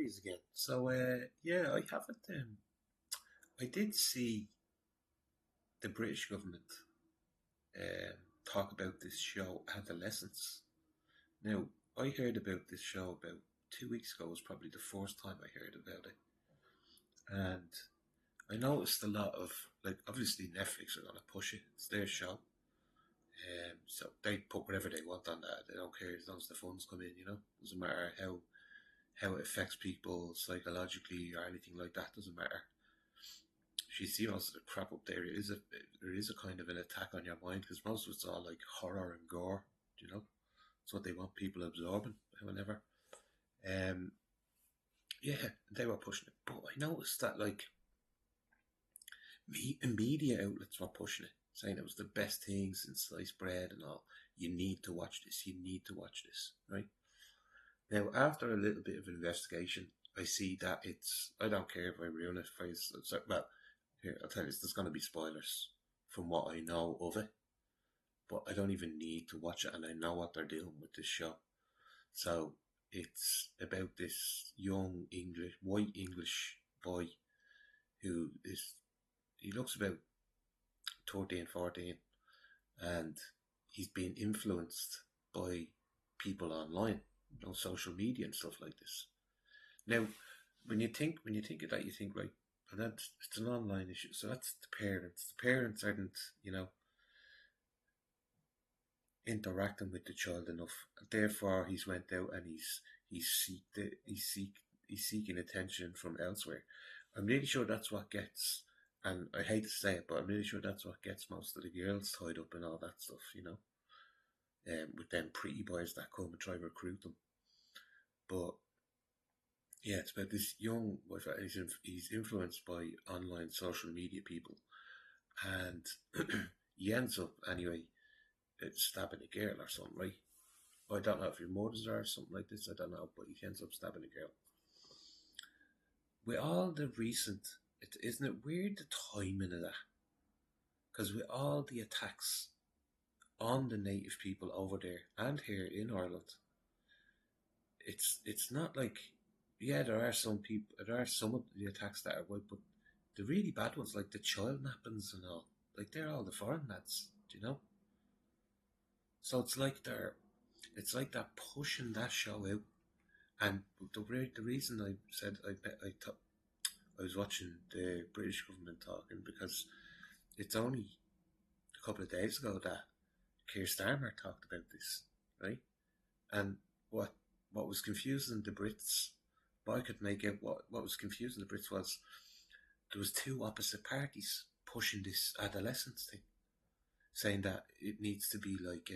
series again. So, yeah, I haven't. I did see the British government um, talk about this show, Adolescence. Now, I heard about this show about 2 weeks ago. Was probably the first time I heard about it, and I noticed a lot of like obviously Netflix are gonna push it. It's their show, so they put whatever they want on that. They don't care as long as the funds come in. Doesn't matter how it affects people psychologically or anything like that. Doesn't matter. You see most of the crap up there. There is a kind of an attack on your mind because most of it's all like horror and gore. It's what they want people absorbing. Whenever, um, yeah, they were pushing it, but I noticed that like media outlets were pushing it, saying it was the best thing since sliced bread and all. You need to watch this. You need to watch this, right? Now, after a little bit of investigation, I see that I don't care if I ruin it. Well, here, I'll tell you, there's going to be spoilers from what I know of it, but I don't even need to watch it, and I know what they're doing with this show. So, it's about this young white English boy he looks about 13, 14, and he's being influenced by people online, social media and stuff like this. Now, when you think of that, you think, right, and it's an online issue, so that's the parents. The parents aren't, interacting with the child enough. Therefore, he's went out and he's seeking attention from elsewhere. I'm really sure that's what gets, and I hate to say it, but I'm really sure that's what gets most of the girls tied up in all that stuff. With them pretty boys that come and try to recruit them. But yeah, it's about this young boy. He's influenced by online social media people, and he ends up anyway stabbing a girl or something, right? I don't know if your motives are or something like this. I don't know, but he ends up stabbing a girl. With all the isn't it weird the timing of that? Because with all the attacks on the native people over there and here in Ireland, it's not like, yeah, there are some of the attacks that are white, but the really bad ones, like the child nappings and all, like they're all the foreign lads, So it's like they're pushing that show out, and the reason I said I was watching the British government talking because it's only a couple of days ago that Keir Starmer talked about this, right? And what was confusing the Brits, what I could make out what was confusing the Brits was there was two opposite parties pushing this adolescence thing, saying that it needs to be like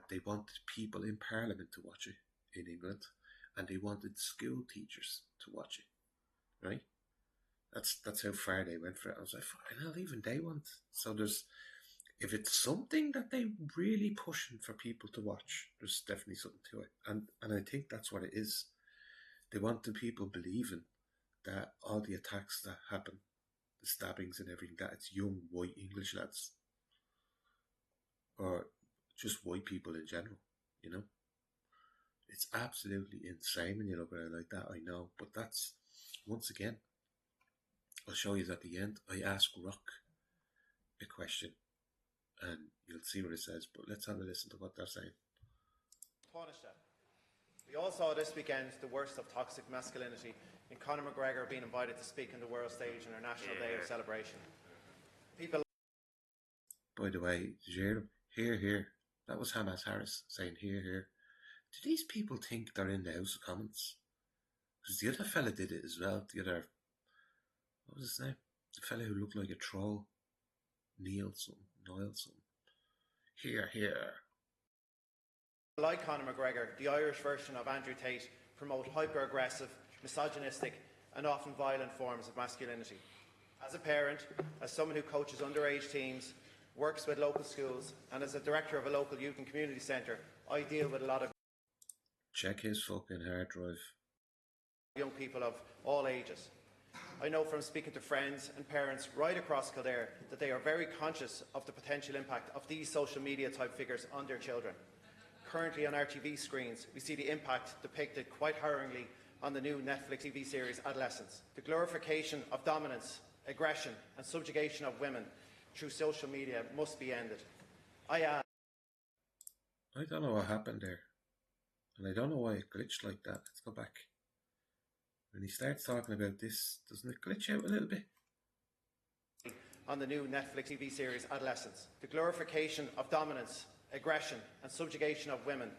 they wanted people in Parliament to watch it in England, and they wanted school teachers to watch it, right? That's how far they went for it. I was like, fucking hell, even they want. So if it's something that they really pushing for people to watch, there's definitely something to it. And I think that's what it is. They want the people believing that all the attacks that happen, the stabbings and everything, that it's young white English lads. Or just white people in general, It's absolutely insane when you look at it like that, I know. But that's, once again, I'll show you at the end. I ask Rock a question, and you'll see what it says. But let's have a listen to what they're saying. We all saw this weekend the worst of toxic masculinity in Conor McGregor being invited to speak on the world stage on our National Day of celebration. People. By the way, did you hear him? Hear. That was Hamas Harris saying hear. Do these people think they're in the House of Commons? Because the other fella did it as well. What was his name? The fella who looked like a troll. Niall something. Hear. Like Conor McGregor, the Irish version of Andrew Tate promote hyper-aggressive, misogynistic and often violent forms of masculinity. As a parent, as someone who coaches underage teams, works with local schools, and as a director of a local youth and community centre, I deal with a lot of check his fucking hard drive. Young people of all ages. I know from speaking to friends and parents right across Kildare that they are very conscious of the potential impact of these social media type figures on their children. Currently on our TV screens, we see the impact depicted quite harrowingly on the new Netflix TV series Adolescence. The glorification of dominance, aggression and subjugation of women through social media must be ended. I don't know what happened there. And I don't know why it glitched like that. Let's go back. When he starts talking about this, doesn't it glitch out a little bit? On the new Netflix TV series Adolescence. The glorification of dominance, aggression and subjugation of women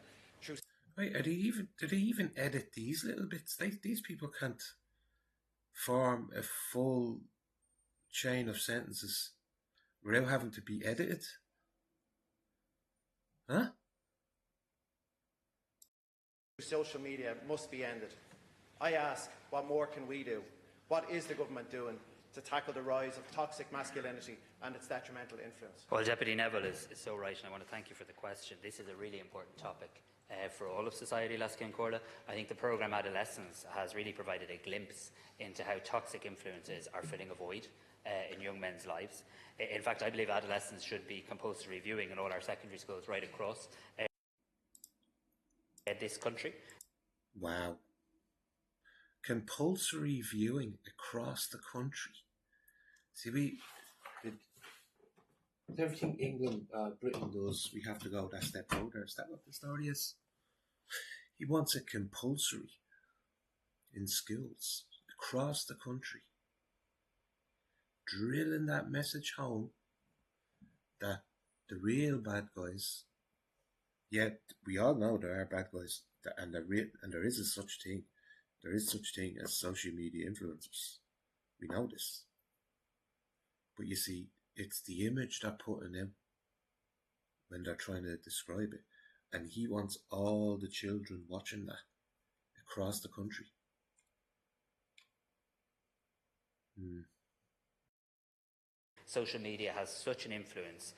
through... Wait, did he even edit these little bits? These people can't form a full chain of sentences without having to be edited. Huh? Social media must be ended. I ask, what more can we do? What is the government doing to tackle the rise of toxic masculinity and its detrimental influence? Well, Deputy Neville is so right, and I want to thank you for the question. This is a really important topic for all of society, Laskin Corda. I think the programme Adolescence has really provided a glimpse into how toxic influences are filling a void in young men's lives. In fact, I believe Adolescence should be compulsory viewing in all our secondary schools right across this country. Wow. Compulsory viewing across the country. See, with everything England, Britain does, we have to go that step further. Is that what the story is? He wants it compulsory in schools across the country, drilling that message home that the real bad guys, yet we all know there are bad guys, and there is a such thing. There is such thing as social media influencers. We know this. But you see, it's the image they're putting in when they're trying to describe it. And he wants all the children watching that across the country. Social media has such an influence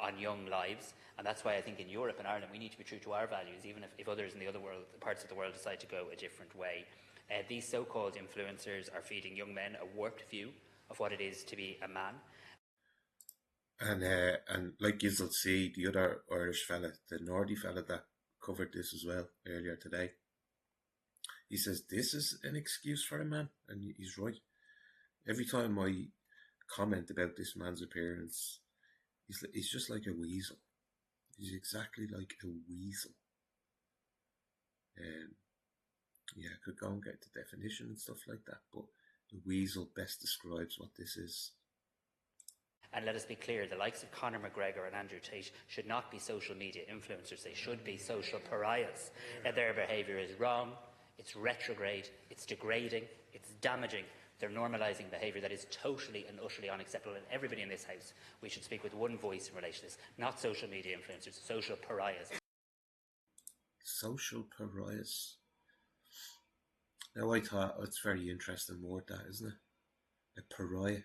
on young lives, and that's why I think in Europe and Ireland we need to be true to our values, even if others in the other parts of the world decide to go a different way. These so-called influencers are feeding young men a warped view of what it is to be a man. And like you'll see, the other Irish fella, the Nordy fella that covered this as well earlier today, he says this is an excuse for a man, and he's right. Every time I comment about this man's appearance, he's just like a weasel. He's exactly like a weasel. Yeah, I could go and get the definition and stuff like that, but the weasel best describes what this is. And let us be clear, the likes of Conor McGregor and Andrew Tate should not be social media influencers. They should be social pariahs. Their behaviour is wrong, it's retrograde, it's degrading, it's damaging. They're normalising behaviour that is totally and utterly unacceptable. And everybody in this house, we should speak with one voice in relation to this. Not social media influencers, social pariahs. Social pariahs. Now I thought, it's very interesting word that, isn't it? A pariah.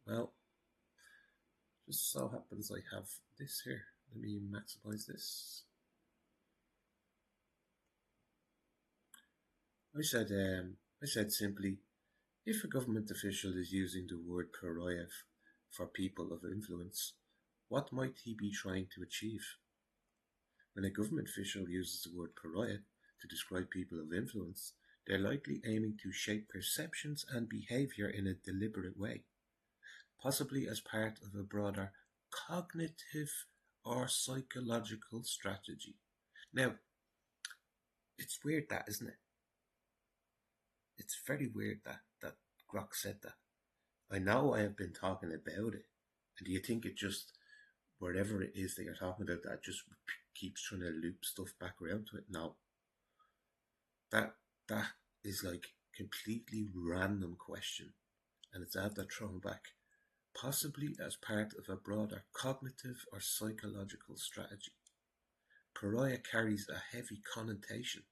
Well, just so happens I have this here. Let me maximize this. I said simply, if a government official is using the word pariah for people of influence, what might he be trying to achieve? When a government official uses the word pariah to describe people of influence, they're likely aiming to shape perceptions and behaviour in a deliberate way, possibly as part of a broader cognitive or psychological strategy. Now, it's weird that, isn't it? It's very weird that Grok said that. I know I have been talking about it, and do you think it just, wherever it is that you're talking about, that just keeps trying to loop stuff back around to it? No. That is like completely random question, and it's after thrown back, possibly as part of a broader cognitive or psychological strategy. Pariah carries a heavy connotation.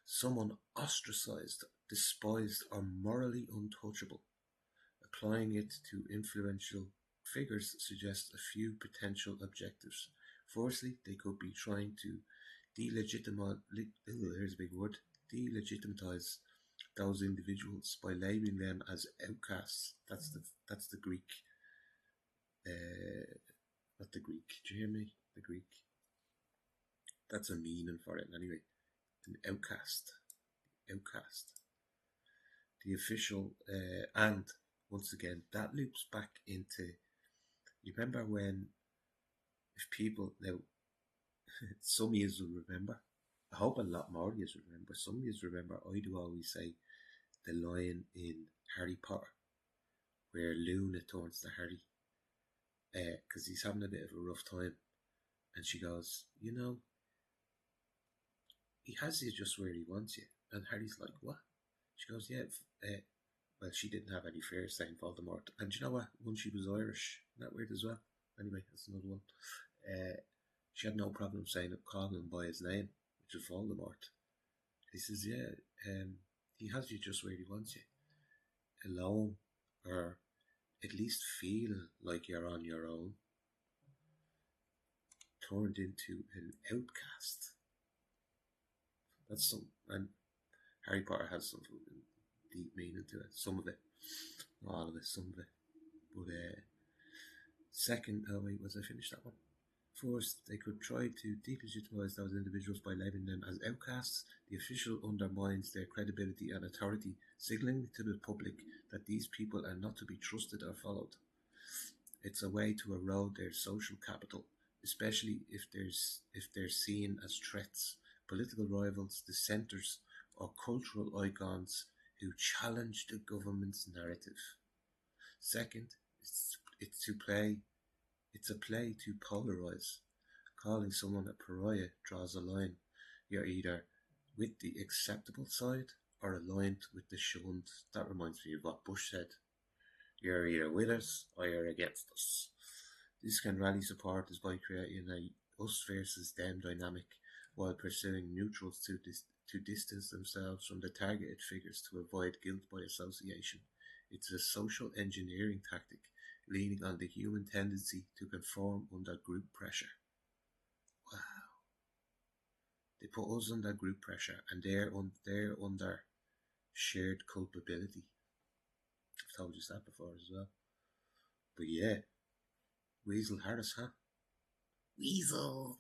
Someone ostracized, despised, or morally untouchable. Applying it to influential figures suggests a few potential objectives. Firstly, they could be trying to delegitimize those individuals by labeling them as outcasts. That's the Greek. Not the Greek. Do you hear me? The Greek. That's a meaning for it anyway. an outcast. Outcast. The official, and once again, that loops back into. You remember when, if people now, some of you will remember. I hope a lot more of you remember. Some of you remember. I do always say the line in Harry Potter where Luna turns to Harry because he's having a bit of a rough time, and she goes, you know, he has you just where he wants you. And Harry's like, what? She goes, yeah, well, she didn't have any fear saying Voldemort. And you know what? Once she was Irish. Isn't that weird as well? Anyway, that's another one. She had no problem calling him by his name, which is Voldemort. He says, yeah, he has you just where he wants you. Alone, or at least feel like you're on your own. Turned into an outcast. That's some, and Harry Potter has some deep meaning to it. Some of it, not all of it, some of it. But second, oh wait, was I finished that one? First, they could try to delegitimize those individuals by labeling them as outcasts. The official undermines their credibility and authority, signaling to the public that these people are not to be trusted or followed. It's a way to erode their social capital, especially if they're seen as threats, political rivals, dissenters, or cultural icons who challenge the government's narrative. Second, it's a play to polarize. Calling someone a pariah draws a line. You're either with the acceptable side or aligned with the shunned. That reminds me of what Bush said. You're either with us or you're against us. This can rally supporters by creating a us versus them dynamic while pursuing neutrals to distance themselves from the targeted figures to avoid guilt by association. It's a social engineering tactic leaning on the human tendency to conform under group pressure. Wow. They put us under group pressure and they're under shared culpability. I've told you that before as well. But yeah, Weasel Harris, huh? Weasel!